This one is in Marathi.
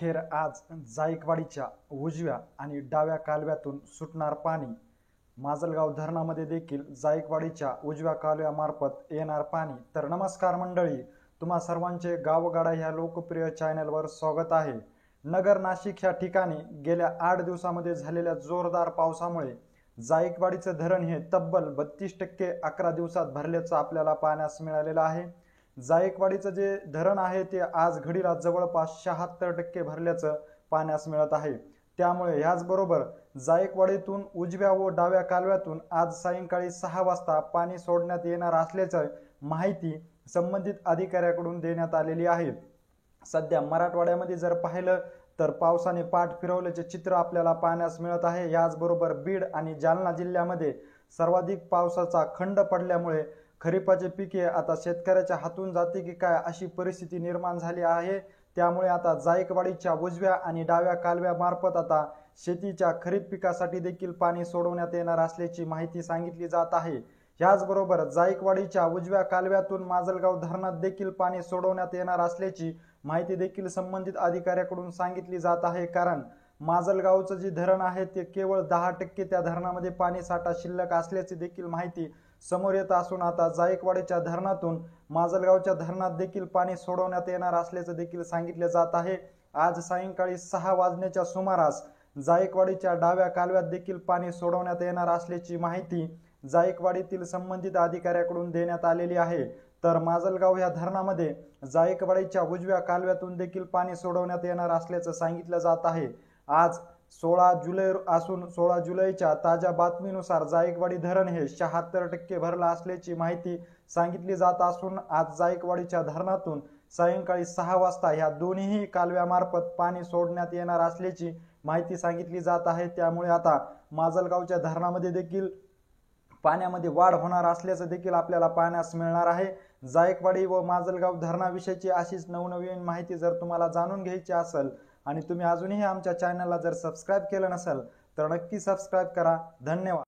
अखेर आज जायकवाडीच्या उजव्या आणि डाव्या कालव्यातून सुटणार पाणी। माजलगाव धरणामध्ये देखील जायकवाडीच्या उजव्या कालव्यामार्फत येणार पाणी। तर नमस्कार मंडळी, तुम्हा सर्वांचे गावगाडा ह्या लोकप्रिय चॅनलवर स्वागत आहे। नगर नाशिक ह्या ठिकाणी गेल्या 8 दिवसांमध्ये झालेल्या जोरदार पावसामुळे जायकवाडीचे धरण हे तब्बल 32% 11 दिवसात भरल्याचं आपल्याला पाहण्यास मिळालेलं आहे। जायकवाडीचं जे धरण आहे ते आज घडीला जवळपास 76% भरल्याचं पाहण्यास मिळत आहे। त्यामुळे याचबरोबर जायकवाडीतून उजव्या व डाव्या कालव्यातून आज सायंकाळी 6 वाजता पाणी सोडण्यात येणार असल्याची माहिती संबंधित अधिकाऱ्याकडून देण्यात आलेली आहे। सध्या मराठवाड्यामध्ये जर पाहिलं तर पावसाने पाठ फिरवल्याचे चित्र आपल्याला पाहण्यास मिळत आहे। याचबरोबर बीड आणि जालना जिल्ह्यामध्ये सर्वाधिक पावसाचा खंड पडल्यामुळे खरीपाचे पिके आता शेतकऱ्याच्या हातून जाते की काय अशी परिस्थिती निर्माण झाली आहे। त्यामुळे आता जायकवाडीच्या उजव्या आणि डाव्या कालव्यामार्फत आता शेतीच्या खरीप पिकासाठी देखील पाणी सोडवण्यात येणार असल्याची माहिती सांगितली जात आहे। याचबरोबर जायकवाडीच्या उजव्या कालव्यातून माजलगाव धरणात देखील पाणी सोडवण्यात येणार असल्याची माहिती देखील संबंधित अधिकाऱ्याकडून सांगितली जात आहे। कारण माजलगावचं जे धरण आहे ते केवळ 10% त्या धरणामध्ये पाणी साठा शिल्लक असल्याची देखील माहिती समोर येत असून आता जायकवाडीच्या धरणातून माजलगावच्या धरणात देखील पाणी सोडवण्यात येणार असल्याचं देखील सांगितले जात आहे। आज सायंकाळी 6 वाजण्याच्या सुमारास जायकवाडीच्या डाव्या कालव्यात देखील पाणी सोडवण्यात येणार असल्याची माहिती जायकवाडीतील संबंधित अधिकाऱ्याकडून देण्यात आलेली आहे। तर माजलगाव या धरणामध्ये जायकवाडीच्या उजव्या कालव्यातून देखील पाणी सोडवण्यात येणार असल्याचं सांगितलं जात आहे। आज 16 जुलै असून 16 जुलैच्या ताज्या बातमीनुसार जायकवाडी धरण हे 76% भरलं असल्याची माहिती सांगितली जात असून आज जायकवाडीच्या धरणातून सायंकाळी 6 वाजता ह्या दोन्ही कालव्यामार्फत पाणी सोडण्यात येणार असल्याची माहिती सांगितली जात आहे। त्यामुळे आता माजलगावच्या धरणामध्ये देखील पाण्यामध्ये वाढ होणार असल्याचं देखील आपल्याला पाहण्यास मिळणार आहे। जायकवाडी व माजलगाव धरणाविषयीची अशीच नवनवीन माहिती जर तुम्हाला जाणून घ्यायची असेल आणि तुम्ही अजूनही आमच्या चॅनलला जर सबस्क्राइब केलं नसेल तर नक्की सबस्क्राइब करा। धन्यवाद।